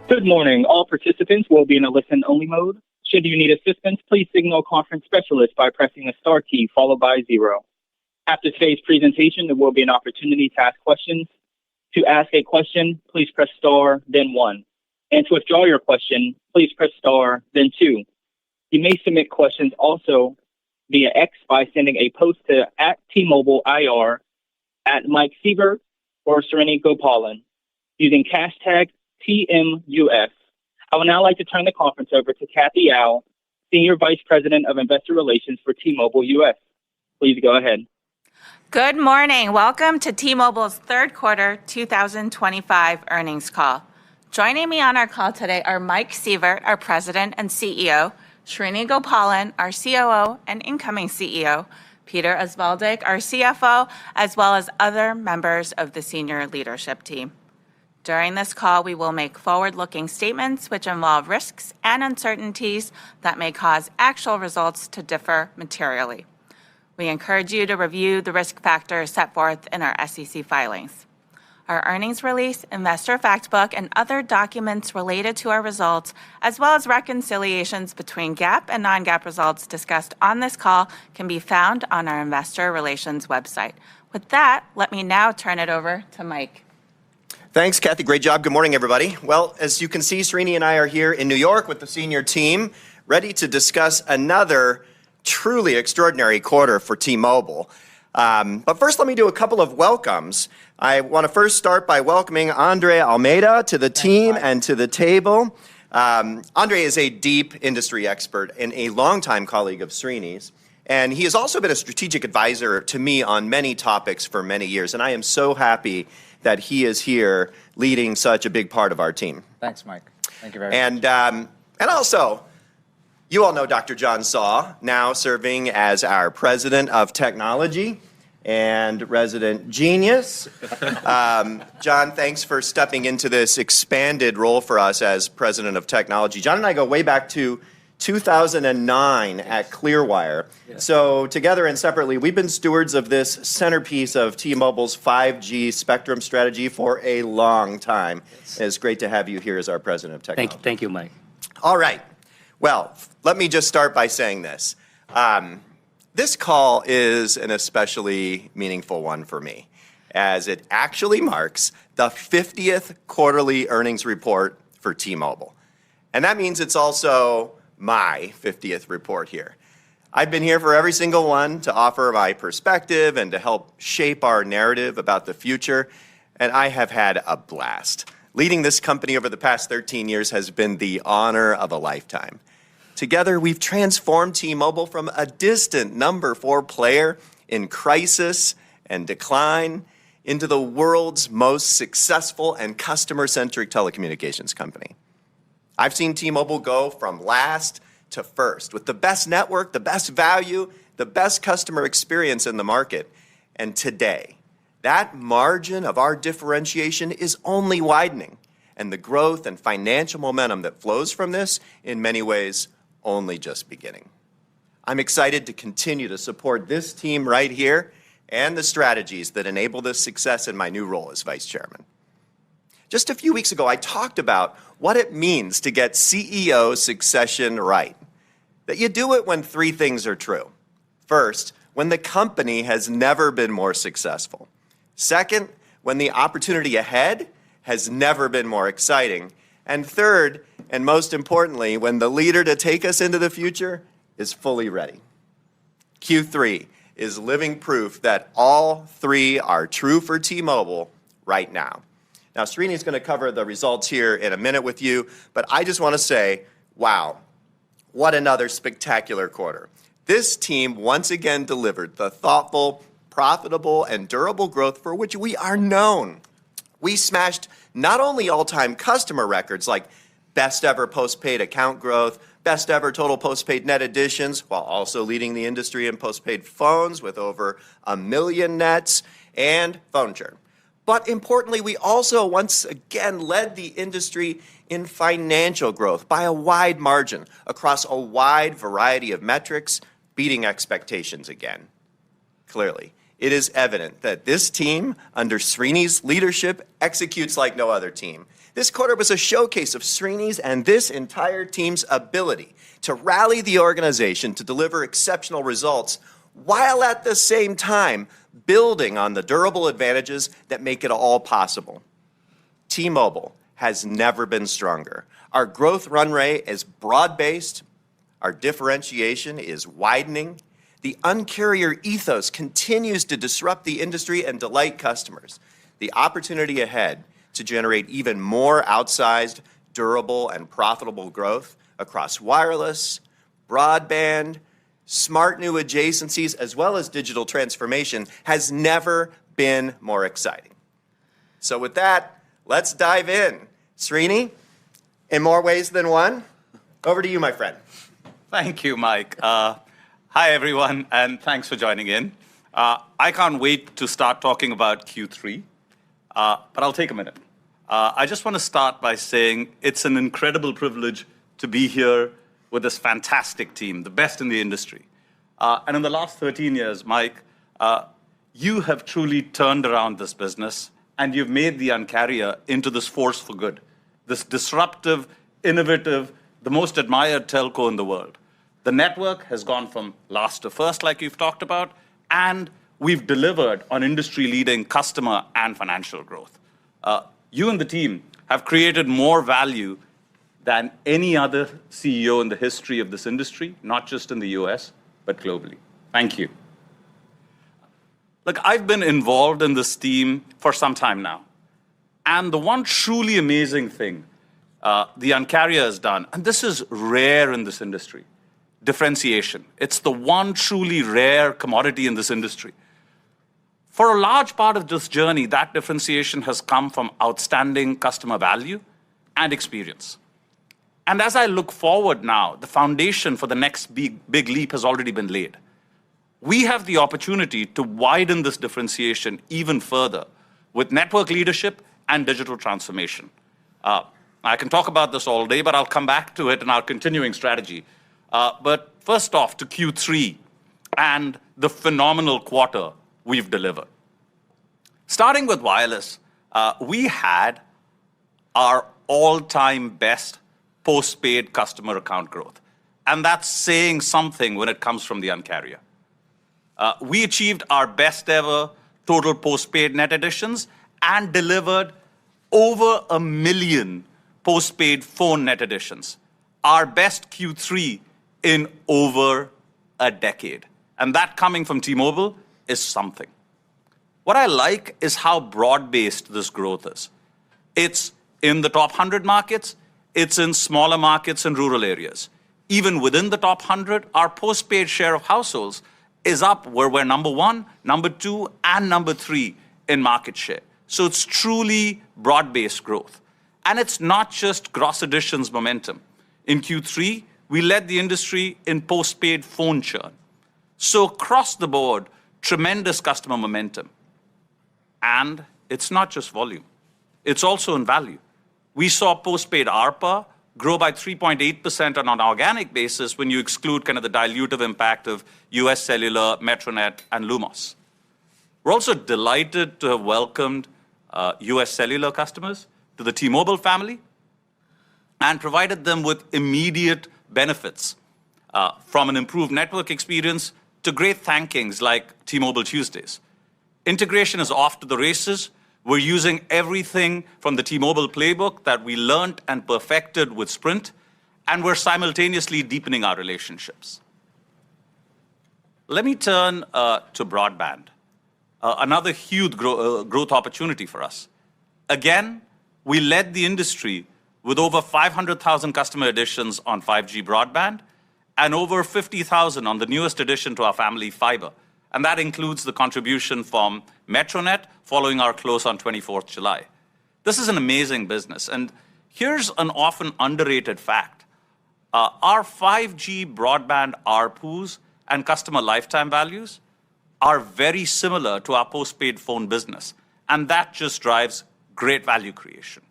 Good morning. All participants will be in a listen-only mode. Should you need assistance, please signal a conference specialist by pressing the star key followed by 0. After today's presentation, there will be an opportunity to ask questions. To ask a question, please press star, then 1. And to withdraw your question, please press star, then 2. You may submit questions also via X by sending a post to @TMobileIR, @MikeSievert, or Srini Gopalan using hashtag TMUS. I would now like to turn the conference over to Kathy Yao, Senior Vice President of Investor Relations for T-Mobile US. Please go ahead. Good morning. Welcome to T-Mobile's third quarter 2025 earnings call. Joining me on our call today are Mike Sievert, our President and CEO, Srini Gopalan, our COO and incoming CEO, Peter Osvaldik, our CFO, as well as other members of the senior leadership team. During this call, we will make forward-looking statements which involve risks and uncertainties that may cause actual results to differ materially. We encourage you to review the risk factors set forth in our SEC filings. Our earnings release, investor fact book, and other documents related to our results, as well as reconciliations between GAAP and non-GAAP results discussed on this call, can be found on our investor relations website. With that, let me now turn it over to Mike. Thanks, Kathy. Great job. Good morning, everybody. Well, as you can see, Srini and I are here in New York with the senior team, ready to discuss another truly extraordinary quarter for T-Mobile. But first, let me do a couple of welcomes. I want to first start by welcoming Andre Almeida to the team and to the table. Andre is a deep industry expert and a longtime colleague of Srini's, and he has also been a strategic advisor to me on many topics for many years, and I am so happy that he is here leading such a big part of our team. Thanks, Mike. Thank you very much. And also, you all know Dr. John Saw, now serving as our President of Technology and resident genius. John, thanks for stepping into this expanded role for us as President of Technology. John and I go way back to 2009 at Clearwire. Yes. So together and separately, we've been stewards of this centerpiece of T-Mobile's 5G spectrum strategy for a long time. Yes. It's great to have you here as our President of Technology. Thank you, Mike. All right. Well, let me just start by saying this. This call is an especially meaningful one for me, as it actually marks the 50th quarterly earnings report for T-Mobile. And that means it's also my 50th report here. I've been here for every single one to offer my perspective and to help shape our narrative about the future, and I have had a blast. Leading this company over the past 13 years has been the honor of a lifetime. Together, we've transformed T-Mobile from a distant number 4 player in crisis and decline into the world's most successful and customer-centric telecommunications company. I've seen T-Mobile go from last to first, with the best network, the best value, the best customer experience in the market. And today, that margin of our differentiation is only widening, and the growth and financial momentum that flows from this, in many ways, only just beginning. I'm excited to continue to support this team right here and the strategies that enable this success in my new role as Vice Chairman. Just a few weeks ago, I talked about what it means to get CEO succession right. That you do it when 3 things are true. First, when the company has never been more successful. Second, when the opportunity ahead has never been more exciting. And third, and most importantly, when the leader to take us into the future is fully ready. Q3 is living proof that all 3 are true for T-Mobile right now. Now, Srini is going to cover the results here in a minute with you, but I just want to say, wow, what another spectacular quarter. This team once again delivered the thoughtful, profitable, and durable growth for which we are known. We smashed not only all-time customer records like best ever postpaid account growth, best ever total postpaid net additions, while also leading the industry in postpaid phones with over 1 million nets, and phone churn. But importantly, we also once again led the industry in financial growth by a wide margin across a wide variety of metrics, beating expectations again. Clearly, it is evident that this team, under Srini's leadership, executes like no other team. This quarter was a showcase of Srini's and this entire team's ability to rally the organization to deliver exceptional results while at the same time building on the durable advantages that make it all possible. T-Mobile has never been stronger. Our growth run rate is broad-based. Our differentiation is widening. The Un-carrier ethos continues to disrupt the industry and delight customers. The opportunity ahead to generate even more outsized, durable, and profitable growth across wireless, broadband, smart new adjacencies, as well as digital transformation has never been more exciting. So with that, let's dive in. Srini, in more ways than one, over to you, my friend. Thank you, Mike. Hi, everyone, and thanks for joining in. I can't wait to start talking about Q3, but I'll take a minute. I just want to start by saying it's an incredible privilege to be here with this fantastic team, the best in the industry. And in the last 13 years, Mike, you have truly turned around this business, and you've made the Un-carrier into this force for good, this disruptive, innovative, the most admired telco in the world. The network has gone from last to first, like you've talked about, and we've delivered on industry-leading customer and financial growth. You and the team have created more value than any other CEO in the history of this industry, not just in the US, but globally. Thank you. Look, I've been involved in this team for some time now. And the one truly amazing thing the Un-carrier has done, and this is rare in this industry, differentiation. It's the one truly rare commodity in this industry. For a large part of this journey, that differentiation has come from outstanding customer value and experience. And as I look forward now, the foundation for the next big leap has already been laid. We have the opportunity to widen this differentiation even further with network leadership and digital transformation. I can talk about this all day, but I'll come back to it in our continuing strategy. But first off, to Q3 and the phenomenal quarter we've delivered. Starting with wireless, we had our all-time best postpaid customer account growth. And that's saying something when it comes from the Un-carrier. We achieved our best ever total postpaid net additions and delivered over 1 million postpaid phone net additions, our best Q3 in over a decade. And that coming from T-Mobile is something. What I like is how broad-based this growth is. It's in the top 100 markets, it's in smaller markets and rural areas. Even within the top 100, our postpaid share of households is up where we're number 1, number 2, and number 3 in market share. So it's truly broad-based growth. And it's not just gross additions momentum. In Q3, we led the industry in postpaid phone churn. So across the board, tremendous customer momentum. And it's not just volume. It's also in value. We saw postpaid ARPA grow by 3.8% on an organic basis when you exclude kind of the dilutive impact of US Cellular, Metronet, and Lumos. We're also delighted to have welcomed US Cellular customers to the T-Mobile family and provided them with immediate benefits from an improved network experience to great thankings like T-Mobile Tuesdays. Integration is off to the races. We're using everything from the T-Mobile playbook that we learned and perfected with Sprint, and we're simultaneously deepening our relationships. Let me turn to broadband, another huge growth opportunity for us. Again, we led the industry with over 500,000 customer additions on 5G broadband and over 50,000 on the newest addition to our family, fiber. And that includes the contribution from Metronet following our close on 24th July. This is an amazing business. And here's an often underrated fact. Our 5G broadband ARPUs and customer lifetime values are very similar to our postpaid phone business. And that just drives great value creation.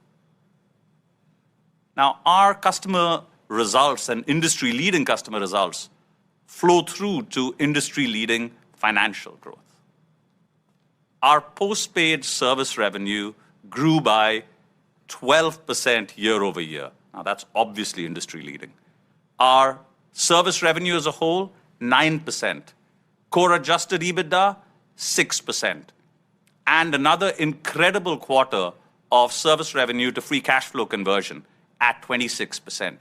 Now, our customer results and industry-leading customer results flow through to industry-leading financial growth. Our postpaid service revenue grew by 12% year over year. Now, that's obviously industry leading. Our service revenue as a whole, 9%. Core adjusted EBITDA, 6%. And another incredible quarter of service revenue to free cash flow conversion at 26%.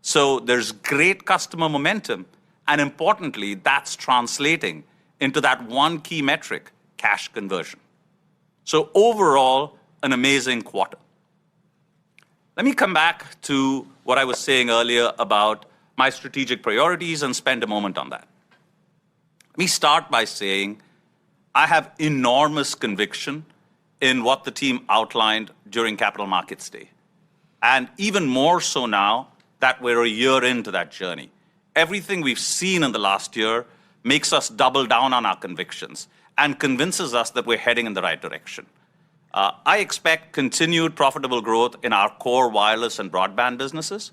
So there's great customer momentum, and importantly, that's translating into that one key metric, cash conversion. So overall, an amazing quarter. Let me come back to what I was saying earlier about my strategic priorities and spend a moment on that. Let me start by saying I have enormous conviction in what the team outlined during Capital Markets Day. And even more so now that we're a year into that journey. Everything we've seen in the last year makes us double down on our convictions and convinces us that we're heading in the right direction. I expect continued profitable growth in our core wireless and broadband businesses.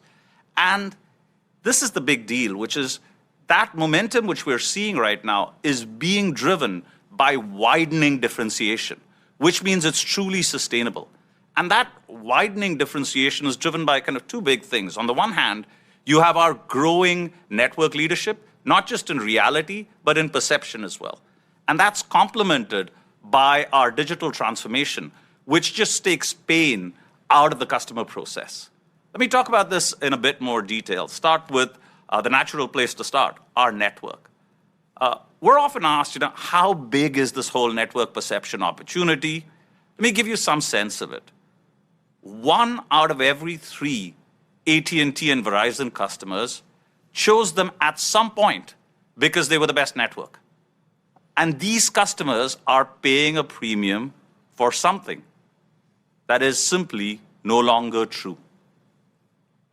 And this is the big deal, which is that momentum which we're seeing right now is being driven by widening differentiation, which means it's truly sustainable. And that widening differentiation is driven by kind of two big things. On the one hand, you have our growing network leadership, not just in reality, but in perception as well. And that's complemented by our digital transformation, which just takes pain out of the customer process. Let me talk about this in a bit more detail. Start with the natural place to start, our network. We're often asked, how big is this whole network perception opportunity? Let me give you some sense of it. 1 out of every 3 AT&T and Verizon customers chose them at some point because they were the best network. And these customers are paying a premium for something that is simply no longer true.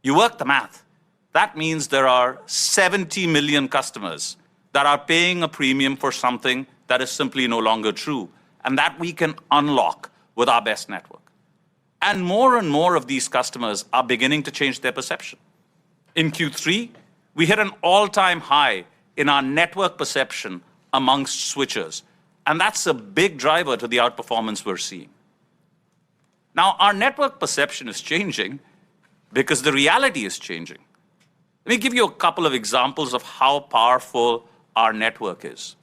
You work the math. That means there are 70 million customers that are paying a premium for something that is simply no longer true, and that we can unlock with our best network. And more of these customers are beginning to change their perception. In Q3, we hit an all-time high in our network perception amongst switchers, and that's a big driver to the outperformance we're seeing. Now, our network perception is changing because the reality is changing. Let me give you a couple of examples of how powerful our network is.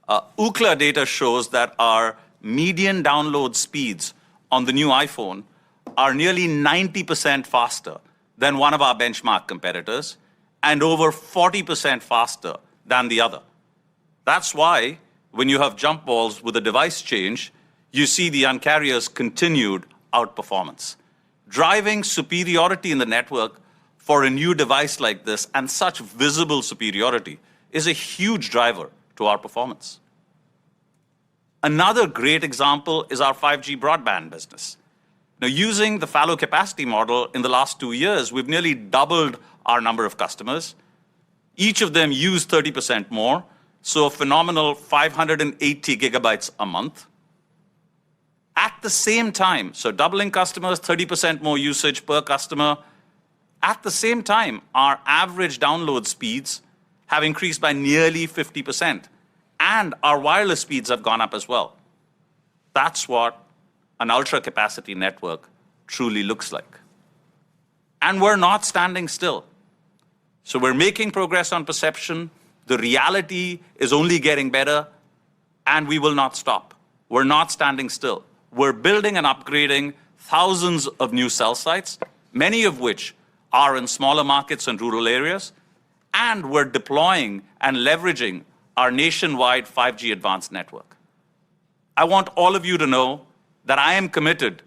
Ookla data shows that our median download speeds on the new iPhone are nearly 90% faster than one of our benchmark competitors and over 40% faster than the other. That's why when you have jump balls with a device change, you see the Un-carrier's continued outperformance. Driving superiority in the network for a new device like this and such visible superiority is a huge driver to our performance. Another great example is our 5G broadband business. Now, using the fallow capacity model in the last 2 years, we've nearly doubled our number of customers. Each of them use 30% more, so a phenomenal 580 gigabytes a month. At the same time, so doubling customers, 30% more usage per customer. At the same time, our average download speeds have increased by nearly 50%, and our wireless speeds have gone up as well. That's what an ultra-capacity network truly looks like. And we're not standing still. So we're making progress on perception. The reality is only getting better, and we will not stop. We're not standing still. We're building and upgrading thousands of new cell sites, many of which are in smaller markets and rural areas, and we're deploying and leveraging our nationwide 5G advanced network. I want all of you to know that I am committed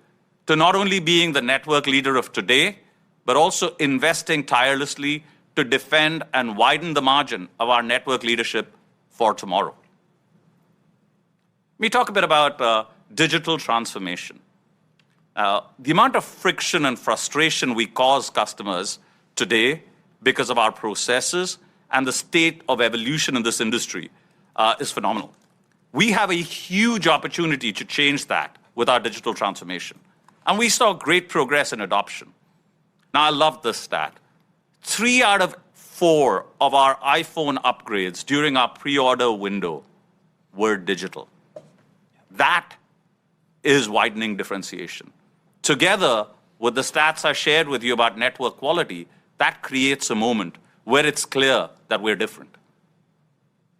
to not only being the network leader of today, but also investing tirelessly to defend and widen the margin of our network leadership for tomorrow. Let me talk a bit about digital transformation. The amount of friction and frustration we cause customers today because of our processes and the state of evolution in this industry is phenomenal. We have a huge opportunity to change that with our digital transformation. And we saw great progress in adoption. Now, I love this stat. 3 out of 4 of our iPhone upgrades during our pre-order window were digital. That is widening differentiation. Together with the stats I shared with you about network quality, that creates a moment where it's clear that we're different.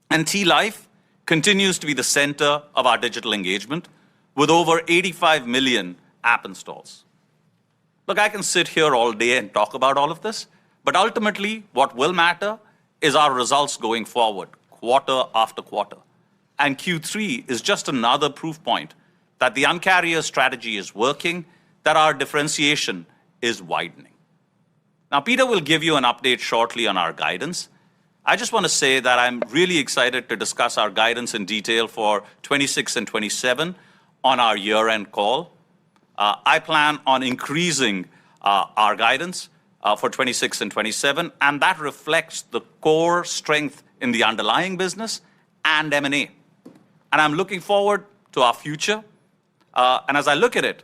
And T-Life continues to be the center of our digital engagement with over 85 million app installs. Look, I can sit here all day and talk about all of this, but ultimately what will matter is our results going forward, quarter after quarter. And Q3 is just another proof point that the Un-carrier strategy is working, that our differentiation is widening. Now, Peter will give you an update shortly on our guidance. I just want to say that I'm really excited to discuss our guidance in detail for 26 and 27 on our year-end call. I plan on increasing our guidance for 26 and 27, and that reflects the core strength in the underlying business and M&A. And I'm looking forward to our future. And as I look at it,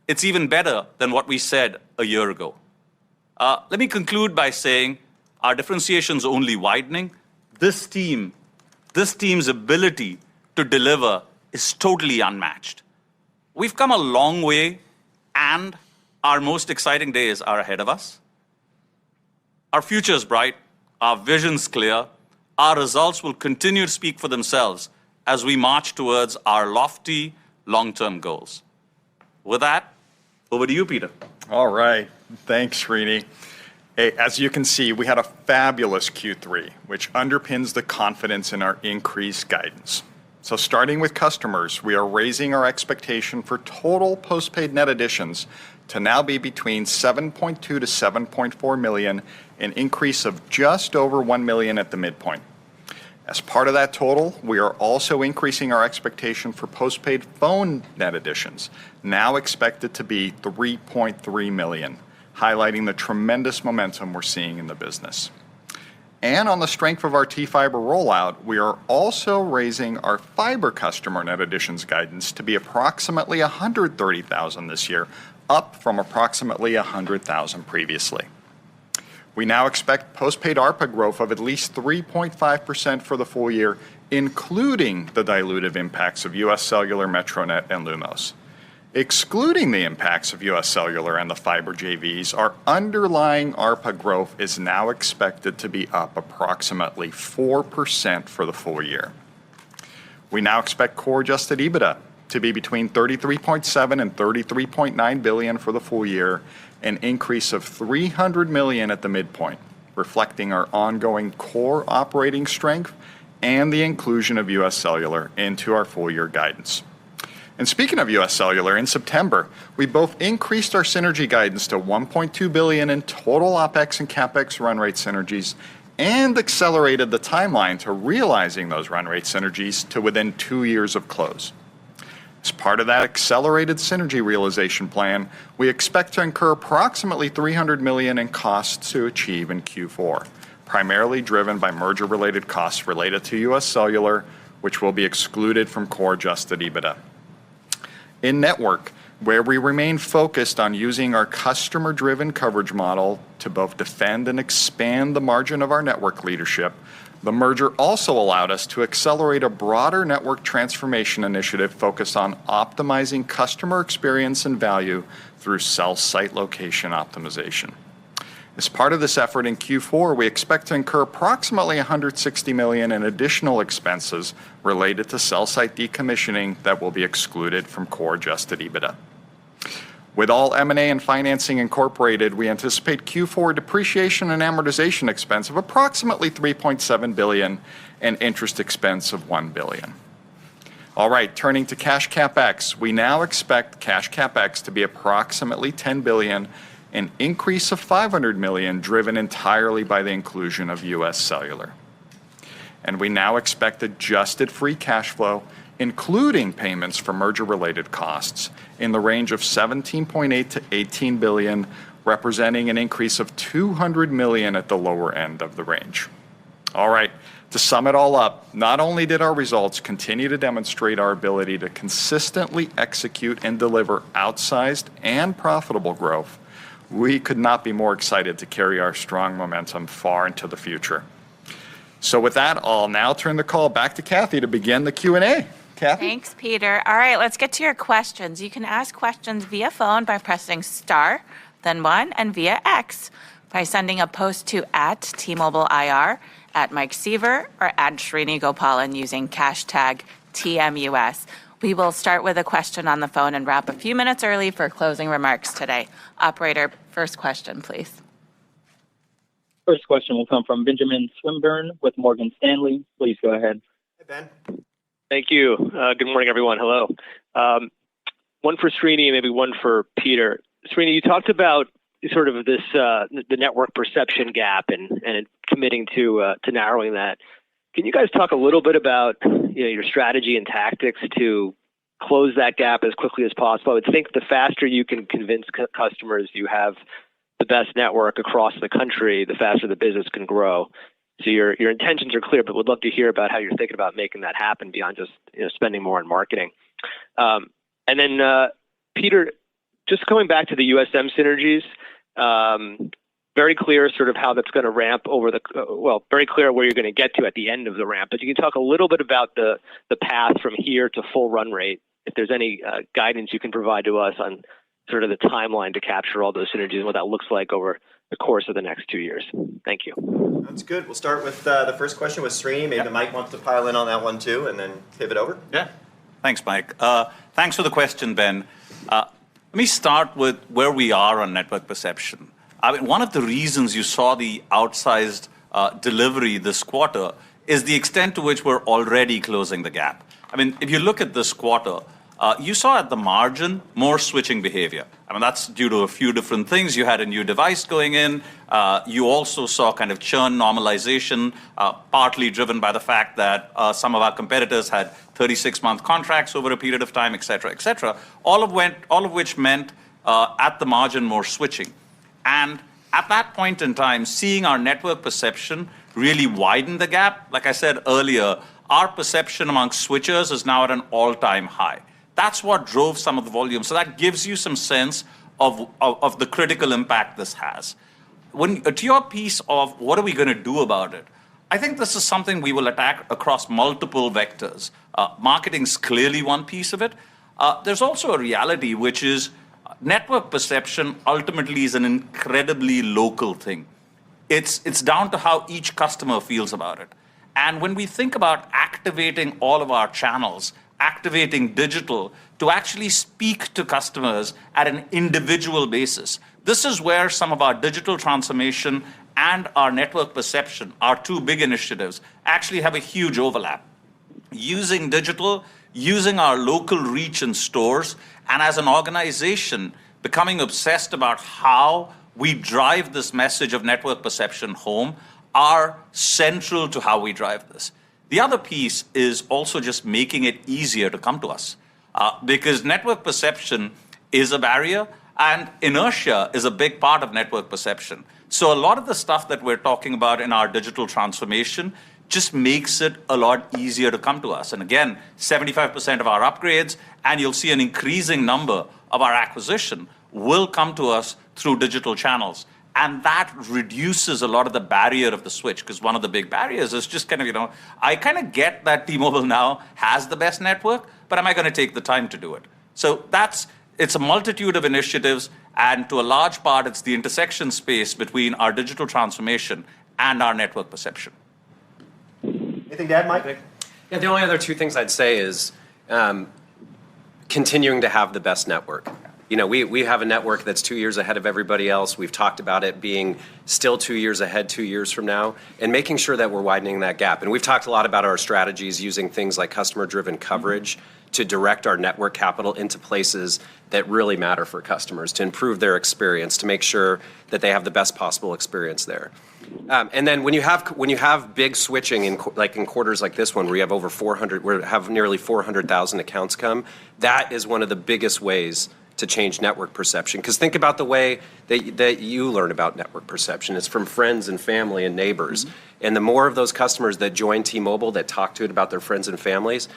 it's even better than what we said a year ago. Let me conclude by saying our differentiation's only widening. This team's ability to deliver is totally unmatched. We've come a long way, and our most exciting days are ahead of us. Our future is bright, our vision's clear, our results will continue to speak for themselves as we march towards our lofty long-term goals. With that, over to you, Peter. All right. Thanks, Srini. Hey, as you can see, we had a fabulous Q3, which underpins the confidence in our increased guidance. So starting with customers, we are raising our expectation for total postpaid net additions to now be between 7.2 to 7.4 million, an increase of just over 1 million at the midpoint. As part of that total, we are also increasing our expectation for postpaid phone net additions, now expected to be 3.3 million, highlighting the tremendous momentum we're seeing in the business. And on the strength of our T-Fiber rollout, we are also raising our fiber customer net additions guidance to be approximately 130,000 this year, up from approximately 100,000 previously. We now expect postpaid ARPA growth of at least 3.5% for the full year, including the dilutive impacts of US Cellular, Metronet, and Lumos. Excluding the impacts of US Cellular and the fiber JVs, our underlying ARPA growth is now expected to be up approximately 4% for the full year. We now expect core adjusted EBITDA to be between 33.7 and 33.9 billion for the full year, an increase of 300 million at the midpoint, reflecting our ongoing core operating strength and the inclusion of US Cellular into our full year guidance. And speaking of US Cellular, in September, we both increased our synergy guidance to 1.2 billion in total OPEX and CAPEX run rate synergies and accelerated the timeline to realizing those run rate synergies to within 2 years of close. As part of that accelerated synergy realization plan, we expect to incur approximately 300 million in costs to achieve in Q4, primarily driven by merger-related costs related to US Cellular, which will be excluded from core adjusted EBITDA. In network, where we remain focused on using our customer-driven coverage model to both defend and expand the margin of our network leadership, the merger also allowed us to accelerate a broader network transformation initiative focused on optimizing customer experience and value through cell site location optimization. As part of this effort in Q4, we expect to incur approximately 160 million in additional expenses related to cell site decommissioning that will be excluded from core adjusted EBITDA. With all M&A and financing incorporated, we anticipate Q4 depreciation and amortization expense of approximately 3.7 billion and interest expense of 1 billion. All right, turning to cash CAPEX, we now expect cash CAPEX to be approximately 10 billion, an increase of 500 million driven entirely by the inclusion of US Cellular. And we now expect adjusted free cash flow, including payments for merger-related costs, in the range of 17.8 to 18 billion, representing an increase of 200 million at the lower end of the range. All right, to sum it all up, not only did our results continue to demonstrate our ability to consistently execute and deliver outsized and profitable growth, we could not be more excited to carry our strong momentum far into the future. So with that, I'll now turn the call back to Kathy to begin the Q&A. Kathy? Thanks, Peter. All right, let's get to your questions. You can ask questions via phone by pressing star, then 1, and via X by sending a post to @TMobileIR, @MikeSeaver, or @SriniGopalan using hashtag TMUS. We will start with a question on the phone and wrap a few minutes early for closing remarks today. Operator, first question, please. First question will come from Benjamin Swinburne with Morgan Stanley. Please go ahead. Hey, Ben. Thank you. Good morning, everyone. Hello. One for Srini, maybe one for Peter. Srini, you talked about sort of this the network perception gap and committing to narrowing that. Can you guys talk a little bit about your strategy and tactics to close that gap as quickly as possible? I would think the faster you can convince customers you have the best network across the country, the faster the business can grow. So your intentions are clear, but would love to hear about how you're thinking about making that happen beyond just spending more on marketing. And then Peter, just going back to the USM synergies, very clear sort of how that's going to ramp over very clear where you're going to get to at the end of the ramp. But you can talk a little bit about the path from here to full run rate, if there's any guidance you can provide to us on sort of the timeline to capture all those synergies and what that looks like over the course of the next 2 years. Thank you. That's good. We'll start with the first question with Srini. Maybe Mike wants to pile in on that one too, and then pivot over. Yeah. Thanks, Mike. Thanks for the question, Ben. Let me start with where we are on network perception. I mean, one of the reasons you saw the outsized delivery this quarter is the extent to which we're already closing the gap. I mean, if you look at this quarter, you saw at the margin more switching behavior. I mean, that's due to a few different things. You had a new device going in. You also saw kind of churn normalization, partly driven by the fact that some of our competitors had 36-month contracts over a period of time, et cetera, all of which meant at the margin more switching. And at that point in time, seeing our network perception really widen the gap, like I said earlier, our perception among switchers is now at an all-time high. That's what drove some of the volume. So that gives you some sense of the critical impact this has. To your piece of what are we going to do about it, I think this is something we will attack across multiple vectors. Marketing's clearly one piece of it. There's also a reality, which is network perception ultimately is an incredibly local thing. It's down to how each customer feels about it. And when we think about activating all of our channels, activating digital to actually speak to customers at an individual basis, this is where some of our digital transformation and our network perception, our two big initiatives, actually have a huge overlap. Using digital, using our local reach in stores, and as an organization, becoming obsessed about how we drive this message of network perception home are central to how we drive this. The other piece is also just making it easier to come to us because network perception is a barrier and inertia is a big part of network perception. So a lot of the stuff that we're talking about in our digital transformation just makes it a lot easier to come to us. And again, 75% of our upgrades, and you'll see an increasing number of our acquisition will come to us through digital channels. And that reduces a lot of the barrier of the switch, because one of the big barriers is just kind of, I kind of get that T-Mobile now has the best network, but am I going to take the time to do it? So it's a multitude of initiatives, and to a large part, it's the intersection space between our digital transformation and our network perception. Anything to add, Mike? Yeah, the only other two things I'd say is continuing to have the best network. We have a network that's 2 years ahead of everybody else. We've talked about it being still 2 years ahead 2 years from now, and making sure that we're widening that gap. And we've talked a lot about our strategies using things like customer-driven coverage to direct our network capital into places that really matter for customers, to improve their experience, to make sure that they have the best possible experience there. And then when you have big switching in quarters like this one, where you have over 400, where have nearly 400,000 accounts come, that is one of the biggest ways to change network perception. Because think about the way that you learn about network perception. It's from friends and family and neighbors. And the more of those customers that join T-Mobile, that talk to it about their friends and families,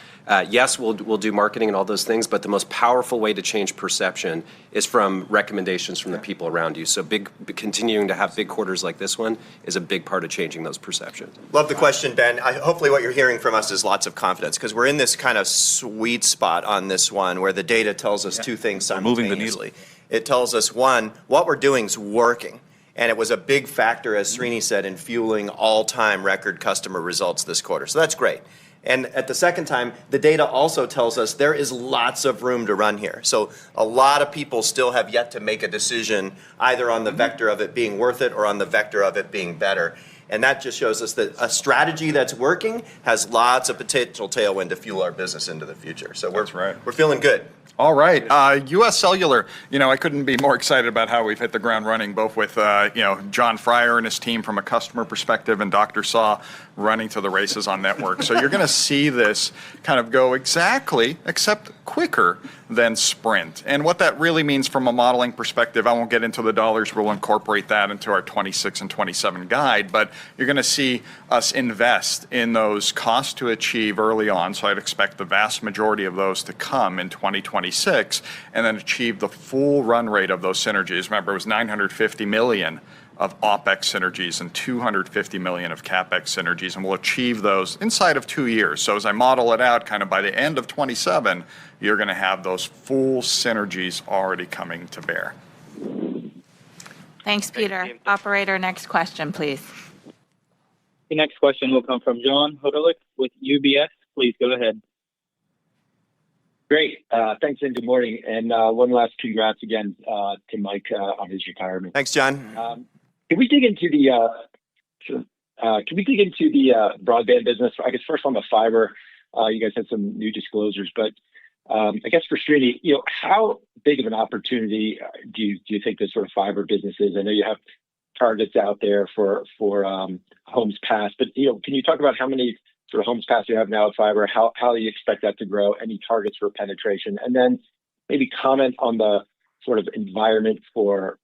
yes, we'll do marketing and all those things, but the most powerful way to change perception is from recommendations from the people around you. So continuing to have big quarters like this one is a big part of changing those perceptions. Love the question, Ben. Hopefully what you're hearing from us is lots of confidence, because we're in this kind of sweet spot on this one where the data tells us two things simultaneously. Moving the needle. It tells us, one, what we're doing is working. And it was a big factor, as Srini said, in fueling all-time record customer results this quarter. So that's great. And at the second time, the data also tells us there is lots of room to run here. So a lot of people still have yet to make a decision either on the vector of it being worth it or on the vector of it being better. And that just shows us that a strategy that's working has lots of potential tailwind to fuel our business into the future. So we're feeling good. All right. U.S. Cellular, I couldn't be more excited about how we've hit the ground running, both with, John Fryer and his team from a customer perspective and Dr. Saw running to the races on network. So you're going to see this kind of go exactly, except quicker than Sprint. And what that really means from a modeling perspective, I won't get into the dollars. We'll incorporate that into our 26 and 27 guide. But you're going to see us invest in those costs to achieve early on. So I'd expect the vast majority of those to come in 2026 and then achieve the full run rate of those synergies. Remember, it was $950 million of OpEx synergies and $250 million of CapEx synergies, and we'll achieve those inside of 2 years. So as I model it out, kind of by the end of 27, you're going to have those full synergies already coming to bear. Thanks, Peter. Operator, next question, please. The next question will come from John Hodulik with UBS. Please go ahead. Great. Thanks, and good morning. And one last congrats again to Mike on his retirement. Thanks, John. Can we dig into the broadband business? I guess first on the fiber, you guys had some new disclosures, but I guess for Srini, how big of an opportunity do you think this sort of fiber business is? I know you have targets out there for homes passed, but can you talk about how many sort of homes passed you have now at fiber? How do you expect that to grow? Any targets for penetration? And then maybe comment on the sort of environment for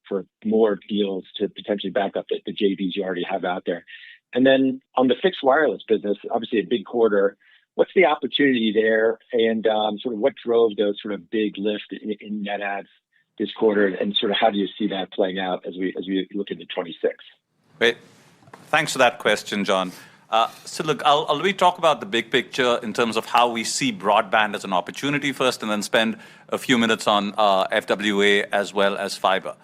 more deals to potentially back up the JVs you already have out there. And then on the fixed wireless business, obviously a big quarter. What's the opportunity there, and sort of what drove those sort of big lift in net adds this quarter, and sort of how do you see that playing out as we look into 26? Great. Thanks for that question, John. So look, I'll really talk about the big picture in terms of how we see broadband as an opportunity first, and then spend a few minutes on FWA as well as fiber.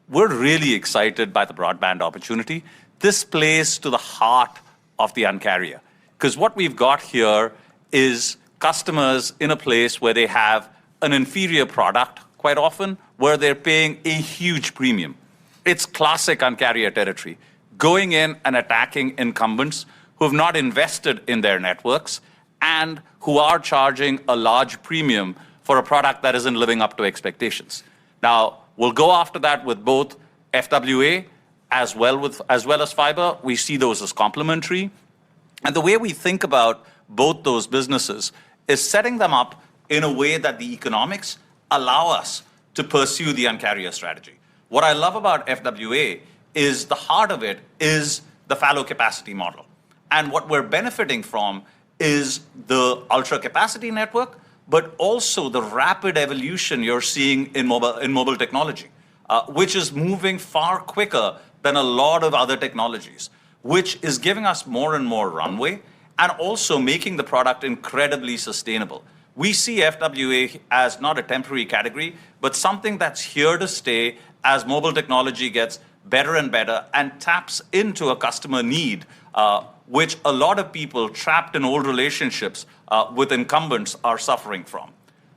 We're really excited by the broadband opportunity. This plays to the heart of the Un-carrier, because what we've got here is customers in a place where they have an inferior product quite often, where they're paying a huge premium. It's classic Un-carrier territory, going in and attacking incumbents who have not invested in their networks and who are charging a large premium for a product that isn't living up to expectations. Now, we'll go after that with both FWA as well as fiber. We see those as complementary. And the way we think about both those businesses is setting them up in a way that the economics allow us to pursue the Un-carrier strategy. What I love about FWA is the heart of it is the fallow capacity model. And what we're benefiting from is the ultra capacity network, but also the rapid evolution you're seeing in mobile technology, which is moving far quicker than a lot of other technologies, which is giving us more and more runway and also making the product incredibly sustainable. We see FWA as not a temporary category, but something that's here to stay as mobile technology gets better and better and taps into a customer need, which a lot of people trapped in old relationships with incumbents are suffering from.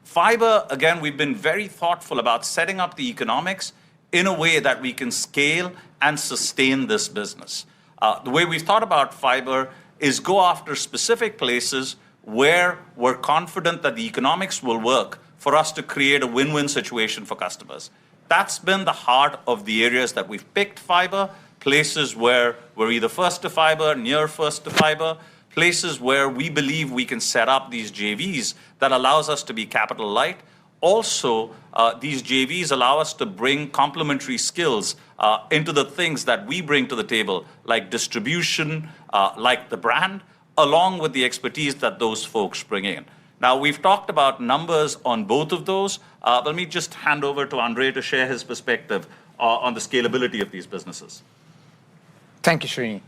Fiber, again, we've been very thoughtful about setting up the economics in a way that we can scale and sustain this business. The way we've thought about fiber is go after specific places where we're confident that the economics will work for us to create a win-win situation for customers. That's been the heart of the areas that we've picked fiber, places where we're either first to fiber, near first to fiber, places where we believe we can set up these JVs that allows us to be capital light, also these JVs allow us to bring complementary skills into the things that we bring to the table, like distribution, like the brand, along with the expertise that those folks bring in. Now, we've talked about numbers on both of those. Let me just hand over to Andre to share his perspective on the scalability of these businesses. Thank you, Srini.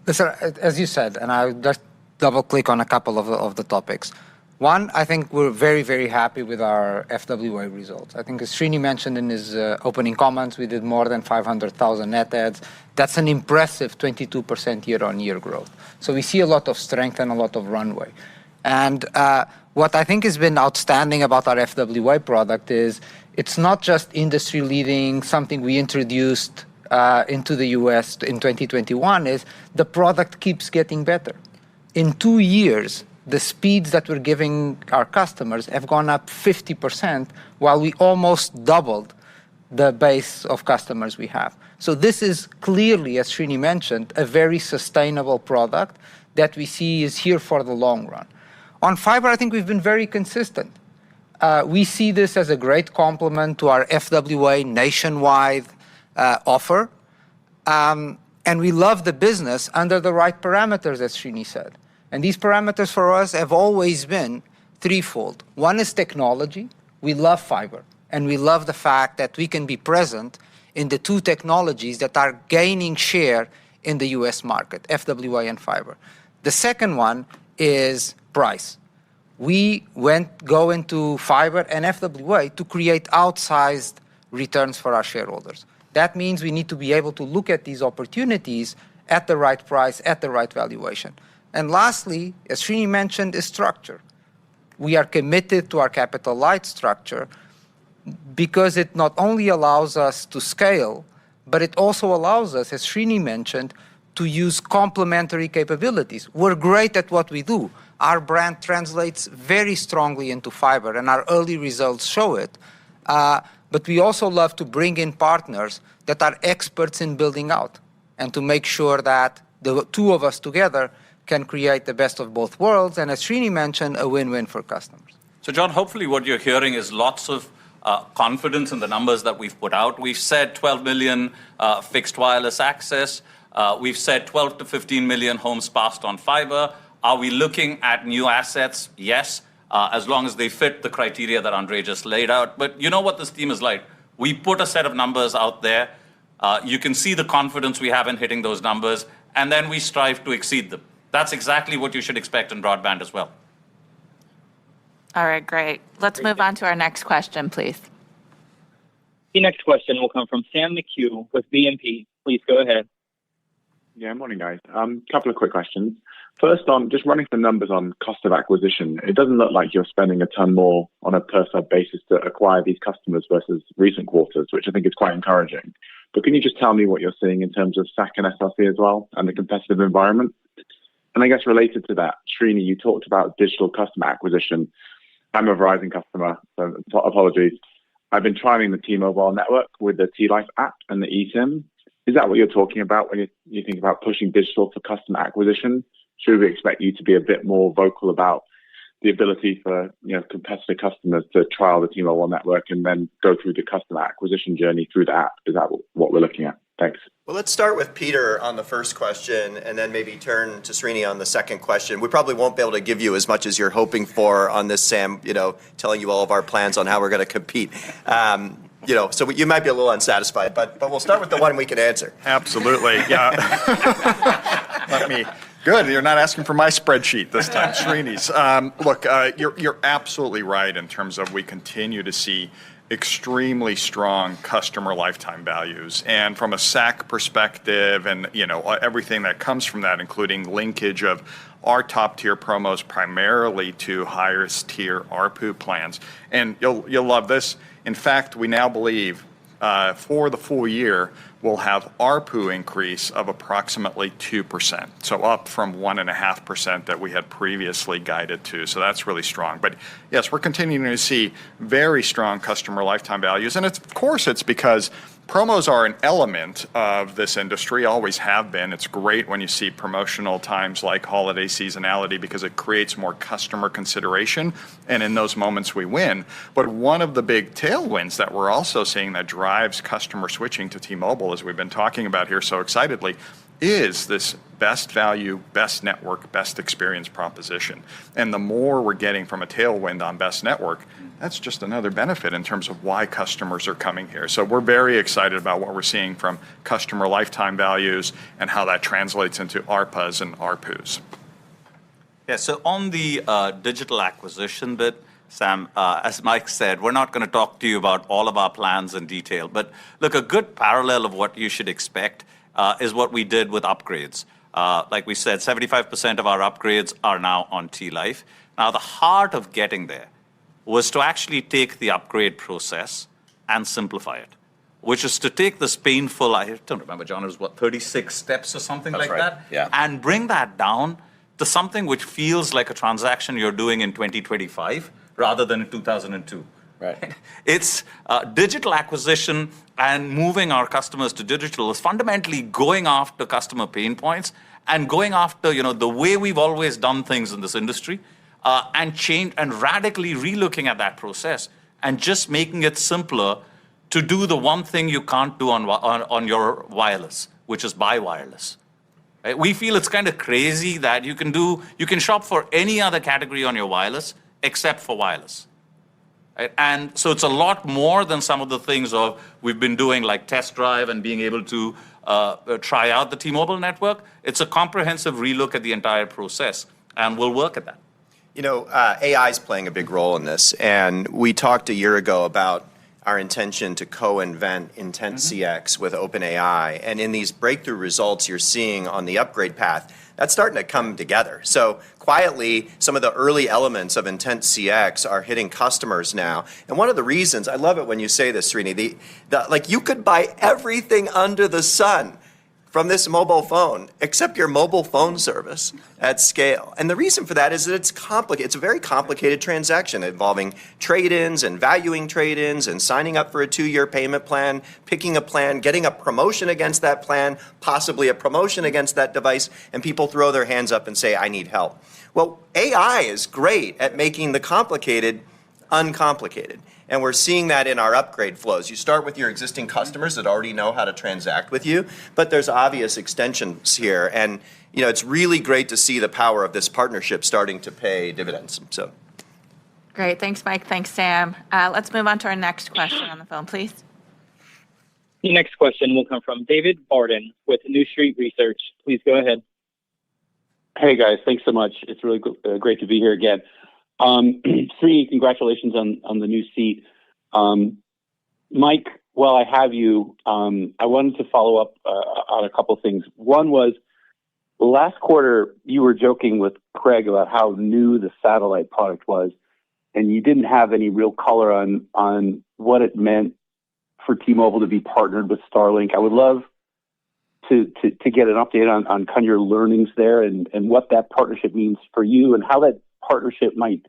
Listen, as you said, and I'll just double click on a couple of the topics. One, I think we're very, very happy with our FWA results. I think as Srini mentioned in his opening comments, we did more than 500,000 net adds. That's an impressive 22% year-on-year growth. So we see a lot of strength and a lot of runway. And what I think has been outstanding about our FWA product is it's not just industry leading, something we introduced into the US in 2021, is the product keeps getting better. In 2 years, the speeds that we're giving our customers have gone up 50%, while we almost doubled the base of customers we have. So this is clearly, as Srini mentioned, a very sustainable product that we see is here for the long run. On fiber, I think we've been very consistent. We see this as a great complement to our FWA nationwide offer. And we love the business under the right parameters, as Srini said. And these parameters for us have always been threefold. One is technology. We love fiber. And we love the fact that we can be present in the two technologies that are gaining share in the US market, FWA and fiber. The second one is price. We go into fiber and FWA to create outsized returns for our shareholders. That means we need to be able to look at these opportunities at the right price, at the right valuation. And lastly, as Srini mentioned, is structure. We are committed to our capital light structure because it not only allows us to scale, but it also allows us, as Srini mentioned, to use complementary capabilities. We're great at what we do. Our brand translates very strongly into fiber, and our early results show it. But we also love to bring in partners that are experts in building out and to make sure that the two of us together can create the best of both worlds, and as Srini mentioned, a win-win for customers. So, John, hopefully what you're hearing is lots of confidence in the numbers that we've put out. We've said 12 million fixed wireless access. We've said 12 to 15 million homes passed on fiber. Are we looking at new assets? Yes, as long as they fit the criteria that Andre just laid out. But you know what this team is like. We put a set of numbers out there. You can see the confidence we have in hitting those numbers, and then we strive to exceed them. That's exactly what you should expect in broadband as well. All right, great. Let's move on to our next question, please. The next question will come from Sam McHugh with BNP. Please go ahead. Yeah, morning, guys. Couple of quick questions. First, on just running some numbers on cost of acquisition, it doesn't look like you're spending a ton more on a per sub basis to acquire these customers versus recent quarters, which I think is quite encouraging. But can you just tell me what you're seeing in terms of SAC and SLC as well and the competitive environment? And I guess related to that, Srini, you talked about digital customer acquisition. I'm a Verizon customer, so apologies. I've been trialing the T-Mobile network with the T-Life app and the eSIM. Is that what you're talking about when you think about pushing digital for customer acquisition? Should we expect you to be a bit more vocal about the ability for competitor customers to trial the T-Mobile network and then go through the customer acquisition journey through the app? Is that what we're looking at? Thanks. Well, let's start with Peter on the first question and then maybe turn to Srini on the second question. We probably won't be able to give you as much as you're hoping for on this, Sam, telling you all of our plans on how we're going to compete. So you might be a little unsatisfied, but we'll start with the one we can answer. Absolutely. Yeah. Good. You're not asking for my spreadsheet this time, Srini's. Look, you're absolutely right in terms of we continue to see extremely strong customer lifetime values. And from a SAC perspective and, everything that comes from that, including linkage of our top tier promos primarily to highest tier ARPU plans. And you'll love this. In fact, we now believe for the full year, we'll have ARPU increase of approximately 2%. So up from 1.5% that we had previously guided to. So that's really strong. But yes, we're continuing to see very strong customer lifetime values. And of course, it's because Promos are an element of this industry, always have been. It's great when you see promotional times like holiday seasonality because it creates more customer consideration, and in those moments we win. But one of the big tailwinds that we're also seeing that drives customer switching to T-Mobile, as we've been talking about here so excitedly, is this best value, best network, best experience proposition. And the more we're getting from a tailwind on best network, that's just another benefit in terms of why customers are coming here. So we're very excited about what we're seeing from customer lifetime values and how that translates into ARPAs and ARPUs. Yeah, so on the digital acquisition bit, Sam, as Mike said, we're not going to talk to you about all of our plans in detail. But look, a good parallel of what you should expect is what we did with upgrades. Like we said, 75% of our upgrades are now on T-Life. Now, the heart of getting there was to actually take the upgrade process and simplify it, which is to take this painful, I don't remember, John, it was what, 36 steps or something like that? Yeah. And bring that down to something which feels like a transaction you're doing in 2025 rather than in 2002. Right. It's digital acquisition and moving our customers to digital is fundamentally going after customer pain points and going after, the way we've always done things in this industry, and change and radically relooking at that process and just making it simpler to do the one thing you can't do on your wireless, which is buy wireless. Right? We feel it's kind of crazy that you can shop for any other category on your wireless except for wireless. Right? And so it's a lot more than some of the things we've been doing, like test drive and being able to try out the T-Mobile network. It's a comprehensive relook at the entire process, and we'll work at that. AI is playing a big role in this, and we talked a year ago about our intention to co-invent Intent CX with OpenAI, and in these breakthrough results you're seeing on the upgrade path, that's starting to come together. So quietly, some of the early elements of Intent CX are hitting customers now. And one of the reasons, I love it when you say this, Srini, like you could buy everything under the sun from this mobile phone, except your mobile phone service at scale. And the reason for that is that it's complicated. It's a very complicated transaction involving trade-ins and valuing trade-ins and signing up for a 2-year payment plan, picking a plan, getting a promotion against that plan, possibly a promotion against that device, and people throw their hands up and say, I need help. Well, AI is great at making the complicated uncomplicated. And we're seeing that in our upgrade flows. You start with your existing customers that already know how to transact with you, but there's obvious extensions here. And it's really great to see the power of this partnership starting to pay dividends. So, Great. Thanks, Mike. Thanks, Sam. Let's move on to our next question on the phone, please. The next question will come from David Barden with New Street Research. Please go ahead. Hey, guys. Thanks so much. It's really great to be here again. Srini, congratulations on the new seat. Mike, while I have you, I wanted to follow up on a couple things. One was, last quarter, you were joking with Craig about how new the satellite product was, and you didn't have any real color on what it meant for T-Mobile to be partnered with Starlink. I would love to get an update on kind of your learnings there and what that partnership means for you and how that partnership might